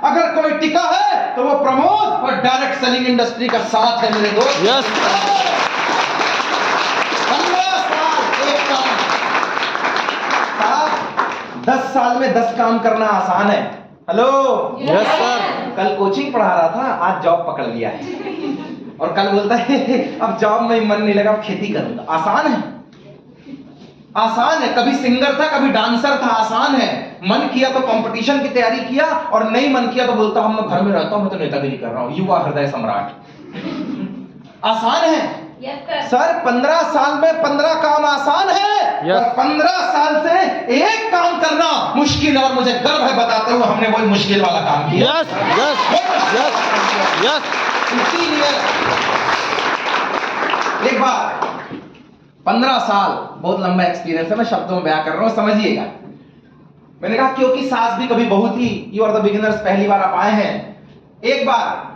अगर कोई टिका है तो वो प्रमोद और डायरेक्ट सेलिंग इंडस्ट्री का साथ है मेरे दोस्त। 15 साल एक काम, 10 साल में 10 काम करना आसान है। Hello yes sir. कल कोचिंग पढ़ा रहा था, आज जॉब पकड़ लिया है और कल बोलता है अब जॉब में मन नहीं लगा, अब खेती करूंगा। आसान है, आसान है। कभी सिंगर था, कभी डांसर था, आसान है। मन किया तो कंपटीशन की तैयारी किया और नहीं मन किया तो बोलता हूं मैं घर में रहता हूं, मैं तो नेतागिरी कर रहा हूं, युवा हृदय सम्राट। आसान है सर। 15 साल में 15 काम आसान है और 15 साल से एक काम करना मुश्किल है और मुझे गर्व है बताते हुए हमने वही मुश्किल वाला काम किया। Yes yes yes yes. इसीलिए एक बार 15 साल बहुत लंबा एक्सपीरियंस है, मैं शब्दों में बयां कर रहा हूं, समझिएगा। मैंने कहा क्योंकि सास भी कभी बहू थी, यू आर द बिगिनर्स, पहली बार आप आए हैं। एक बार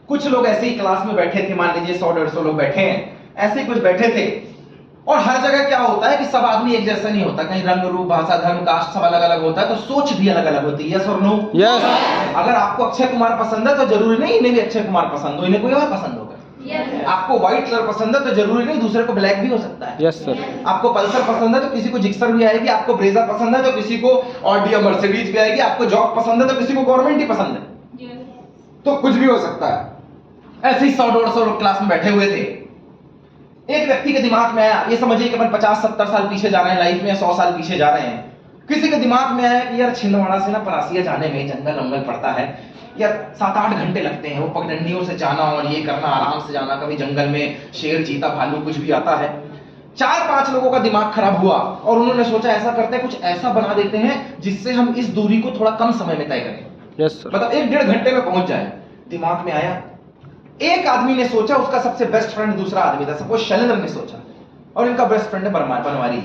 कुछ लोग ऐसे ही क्लास में बैठे थे, मान लीजिए 100-150 लोग बैठे हैं, ऐसे ही कुछ बैठे थे। और हर जगह क्या होता है कि सब आदमी एक जैसा नहीं होता, कहीं रंग रूप भाषा धर्म कास्ट सब अलग अलग होता है, तो सोच भी अलग अलग होती है। यस और नो? यस। अगर आपको अक्षय कुमार पसंद है तो जरूरी नहीं इन्हें भी अक्षय कुमार पसंद हो, इन्हें कोई और पसंद होगा। आपको व्हाइट कलर पसंद है तो जरूरी नहीं दूसरे को ब्लैक भी हो सकता है। Yes sir. आपको पल्सर पसंद है तो किसी को जिक्सर भी आएगी, आपको ब्रेजा पसंद है तो किसी को ऑडी मर्सिडीज भी आएगी, आपको जॉब पसंद है तो किसी को गवर्नमेंट ही पसंद है। तो कुछ भी हो सकता है। ऐसे ही 100-150 लोग क्लास में बैठे हुए थे। एक व्यक्ति के दिमाग में आया, ये समझिए कि अपन 50-70 साल पीछे जा रहे हैं लाइफ में, 100 साल पीछे जा रहे हैं। किसी के दिमाग में आया कि यार छिंदवाड़ा से ना परासिया जाने में जंगल वंगल पड़ता है यार, 7-8 घंटे लगते हैं, वो पगडंडियों से जाना और ये करना, आराम से जाना, कभी जंगल में शेर चीता भालू कुछ भी आता है। 4-5 लोगों का दिमाग खराब हुआ और उन्होंने सोचा ऐसा करते हैं, कुछ ऐसा बना देते हैं जिससे हम इस दूरी को थोड़ा कम समय में तय करें। Yes sir. मतलब 1-1.5 घंटे में पहुंच जाए। दिमाग में आया, एक आदमी ने सोचा, उसका सबसे बेस्ट फ्रेंड दूसरा आदमी था, सपोज शैलेंद्र ने सोचा, और इनका बेस्ट फ्रेंड है बनवारी।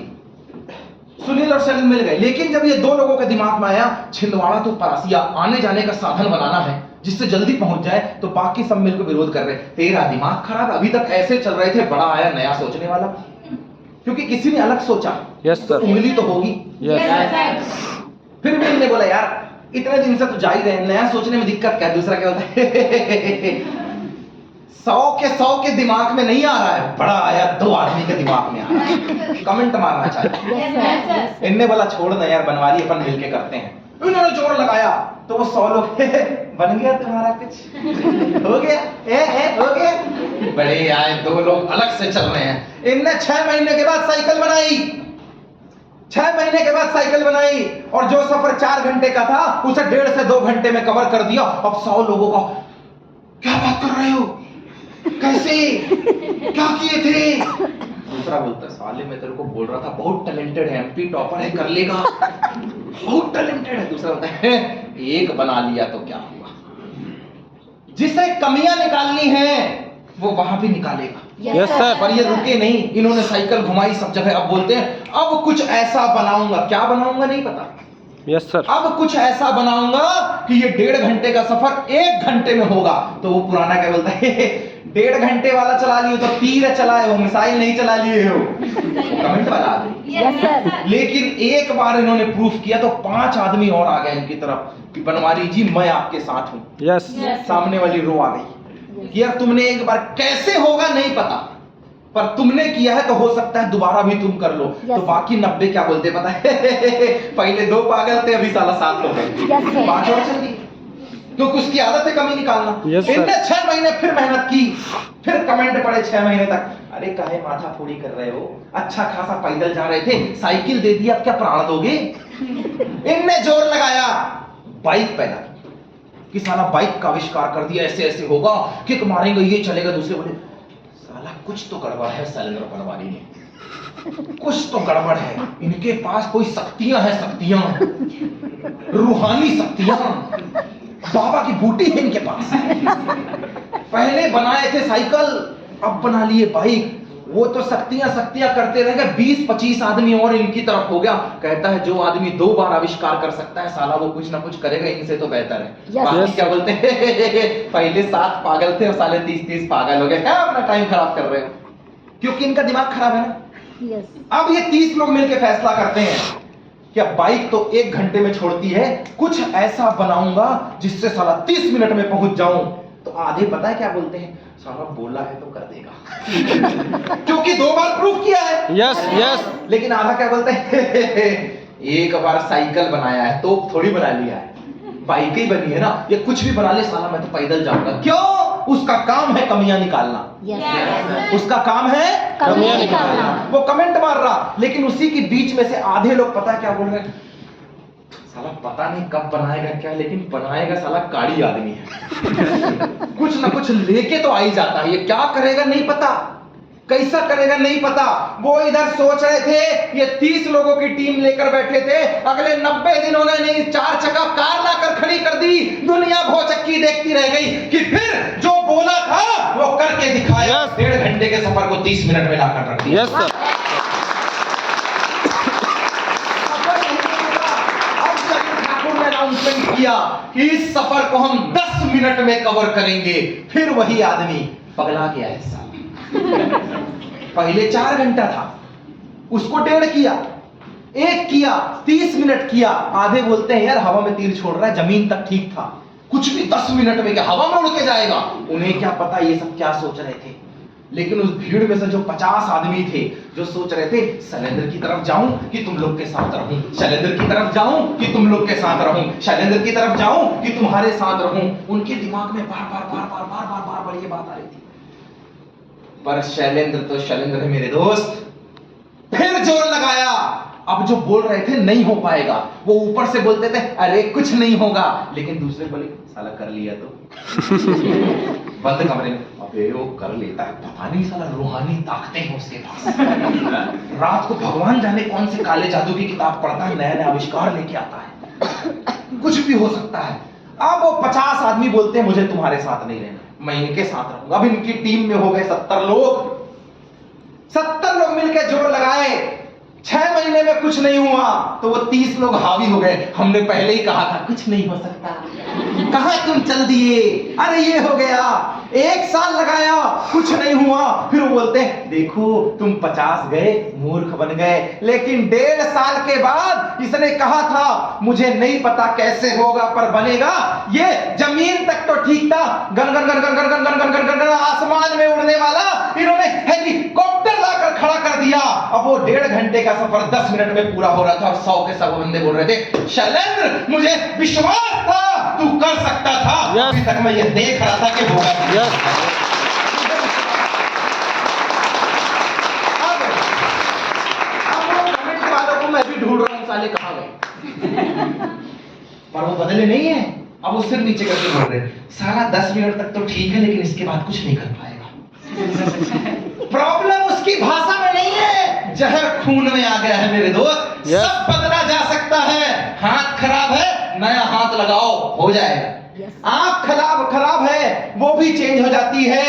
सुनील और शैलेंद्र मिल गए। लेकिन जब ये 2 लोगों के दिमाग में आया छिंदवाड़ा तो परासिया आने जाने का साधन बनाना है जिससे जल्दी पहुंच जाए, तो बाकी सब मिलकर विरोध कर रहे। तेरा दिमाग खराब, अभी तक ऐसे चल रहे थे, बड़ा आया नया सोचने वाला, क्योंकि किसी ने अलग सोचा। Yes sir. उंगली तो होगी। फिर भी इन्होंने बोला यार इतने दिन से तो जा ही रहे, नया सोचने में दिक्कत क्या है? दूसरा क्या होता है 100 के दिमाग में नहीं आ रहा है, बड़ा आया 2 आदमी के दिमाग में आ रहा है, कमेंट मारना चाहते। इनने बोला छोड़ ना यार बनवारी, अपन मिलके करते हैं। इन्होंने जोर लगाया तो वो 100 लोग बन गया तुम्हारा कुछ हो गया हो गया। बड़े आए 2 लोग अलग से चल रहे हैं। इनने 6 महीने के बाद साइकिल बनाई, 6 महीने के बाद साइकिल बनाई और जो सफर 4 घंटे का था उसे 1.5 से 2 घंटे में कवर कर दिया। अब 100 लोगों का क्या बात कर रहे हो, कैसे, क्या किए थे? दूसरा बोलता साले मैं तेरे को बोल रहा था बहुत टैलेंटेड है, एमपी टॉपर है, कर लेगा, बहुत टैलेंटेड है। दूसरा बोलता है एक बना लिया तो क्या हुआ, जिसे कमियां निकालनी है वो वहां भी निकालेगा। Yes sir. पर ये रुके नहीं, इन्होंने साइकिल घुमाई सब जगह। अब बोलते हैं अब कुछ ऐसा बनाऊंगा, क्या बनाऊंगा नहीं पता। Yes sir. अब कुछ ऐसा बनाऊंगा कि ये 1.5 घंटे का सफर 1 घंटे में होगा। तो वो पुराना क्या बोलता है 1.5 घंटे वाला चला लियो तो तीर चलाए हो, मिसाइल नहीं चला लिए हो। कमेंट वाला लेकिन एक बार इन्होंने प्रूफ किया तो 5 आदमी और आ गए इनकी तरफ कि बनवारी जी मैं आपके साथ हूं। यस। सामने वाली रो आ गई कि यार तुमने एक बार, कैसे होगा नहीं पता, पर तुमने किया है तो हो सकता है दोबारा भी तुम कर लो। तो बाकी 90 क्या बोलते पता है पहले 2 पागल थे, अभी साला 7 हो गए, 5 और चल गई, क्योंकि उसकी आदत है कमी निकालना। इनने 6 महीने फिर मेहनत की, फिर कमेंट पड़े 6 महीने तक, अरे काहे माथा फोड़ी कर रहे हो, अच्छा खासा पैदल जा रहे थे, साइकिल दे दी, अब क्या प्राण दोगे? इनने जोर लगाया, बाइक पैदा कि साला बाइक का आविष्कार कर दिया, ऐसे ऐसे होगा, किक मारेंगे ये चलेगा। दूसरे बोले साला कुछ तो गड़बड़ है शैलेंद्र बनवारी में, कुछ तो गड़बड़ है, इनके पास कोई शक्तियां हैं, शक्तियां, रूहानी शक्तियां, बाबा की बूटी है इनके पास। पहले बनाए थे साइकिल, अब बना लिए बाइक। वो तो शक्तियां करते रहेंगे, 20-25 आदमी और इनकी तरफ हो गया। कहता है जो आदमी 2 बार आविष्कार कर सकता है साला वो कुछ ना कुछ करेगा, इनसे तो बेहतर है। बाकी क्या बोलते हैं पहले 7 पागल थे और साले 30-30 पागल हो गए। क्या अपना टाइम खराब कर रहे हो, क्योंकि इनका दिमाग खराब है ना। अब ये 30 लोग मिलकर फैसला करते हैं कि अब बाइक तो 1 घंटे में छोड़ती है, कुछ ऐसा बनाऊंगा जिससे साला 30 मिनट में पहुंच जाऊं। तो आधे पता है क्या बोलते हैं, साला बोला है तो कर देगा क्योंकि 2 बार प्रूफ किया है। Yes yes. लेकिन आधा क्या बोलते हैं एक बार साइकिल बनाया है तो थोड़ी बना लिया है, बाइक ही बनी है ना, ये कुछ भी बना ले साला मैं तो पैदल जाऊंगा। क्यों? उसका काम है कमियां निकालना। उसका काम है कमियां निकालना। वो कमेंट मार रहा, लेकिन उसी के बीच में से आधे लोग पता है क्या बोल रहे हैं, साला पता नहीं कब बनाएगा क्या, लेकिन बनाएगा साला काड़ी आदमी है कुछ ना कुछ लेके तो आ ही जाता है। ये क्या करेगा नहीं पता, कैसा करेगा नहीं पता। वो इधर सोच रहे थे, ये 30 लोगों की टीम लेकर बैठे थे, अगले 90 दिन उन्होंने 4 चक्का कार लाकर खड़ी कर दी, दुनिया भौचक्की देखती रह गई कि फिर जो बोला था वो करके दिखाया। 1.5 घंटे के सफर को 30 मिनट में लाकर रख दिया। Yes sir. अनाउंसमेंट किया कि इस सफर को हम 10 मिनट में कवर करेंगे, फिर वही आदमी पगला गया है साला। पहले 4 घंटा था, उसको 1.5 किया, 1 किया, 30 मिनट किया। आधे बोलते हैं यार हवा में तीर छोड़ रहा है, जमीन तक ठीक था, कुछ भी 10 मिनट में क्या हवा में उड़ के जाएगा। उन्हें क्या पता ये सब क्या सोच रहे थे। लेकिन उस भीड़ में से जो 50 आदमी थे जो सोच रहे थे शैलेंद्र की तरफ जाऊं कि तुम लोग के साथ रहूं, शैलेंद्र की तरफ जाऊं कि तुम लोग के साथ रहूं, शैलेंद्र की तरफ जाऊं कि तुम्हारे साथ रहूं, उनके दिमाग में बार बार ये बात आ रही थी। पर शैलेंद्र तो शैलेंद्र है मेरे दोस्त, फिर जोर लगाया। अब जो बोल रहे थे नहीं हो पाएगा, वो ऊपर से बोलते थे अरे कुछ नहीं होगा, लेकिन दूसरे बोले साला कर लिया तो बंद कमरे में, अबे वो कर लेता है, पता नहीं साला रूहानी ताकतें हैं उसके पास। रात को भगवान जाने कौन से काले जादू की किताब पढ़ता है, नया नया आविष्कार लेके आता है, कुछ भी हो सकता है। अब वो 50 आदमी बोलते हैं मुझे तुम्हारे साथ नहीं रहना, मैं इनके साथ रहूंगा। अब इनकी टीम में हो गए 70 लोग, 70 लोग मिलकर जोर लगाए। 6 महीने में कुछ नहीं हुआ तो वो 30 लोग हावी हो गए। हमने पहले ही कहा था कुछ नहीं हो सकता, कहां तुम चल दिए, अरे ये हो गया। 1 साल लगाया, कुछ नहीं हुआ, फिर वो बोलते हैं देखो तुम 50 गए, मूर्ख बन गए। लेकिन 1.5 साल के बाद इसने कहा था मुझे नहीं पता कैसे होगा पर बनेगा। ये जमीन तक तो ठीक था, gun gun gun gun gun gun gun gun gun आसमान में उड़ने वाला इन्होंने हेलीकॉप्टर लाकर खड़ा कर दिया। अब वो 1.5 घंटे का सफर 10 मिनट में पूरा हो रहा था और 100 के 100 बंदे बोल रहे थे शैलेंद्र मुझे विश्वास था तू कर सकता था। अभी तक मैं ये देख रहा था कि होगा। अब कमेंट वालों को मैं भी ढूंढ रहा हूं, साले कहां गए, पर वो बदले नहीं है। अब वो सिर नीचे करके बोल रहे साला 10 मिनट तक तो ठीक है लेकिन इसके बाद कुछ नहीं कर पाएगा। प्रॉब्लम उसकी भाषा में नहीं है, जहर खून में आ गया है मेरे दोस्त। सब बदला जा सकता है। हाथ खराब है नया हाथ लगाओ, हो जाएगा। आंख खराब है वो भी चेंज हो जाती है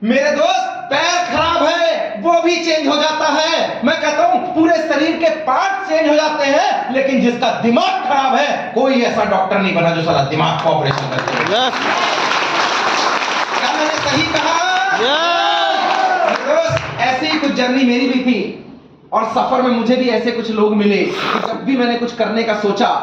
मेरे दोस्त। पैर खराब है वो भी चेंज हो जाता है। मैं कहता हूं पूरे शरीर के पार्ट चेंज हो जाते हैं, लेकिन जिसका दिमाग खराब है कोई ऐसा डॉक्टर नहीं बना जो साला दिमाग का ऑपरेशन करते। क्या मैंने सही कहा? ऐसी ही कुछ जर्नी मेरी भी थी और सफर में मुझे भी ऐसे कुछ लोग मिले। जब भी मैंने कुछ करने का सोचा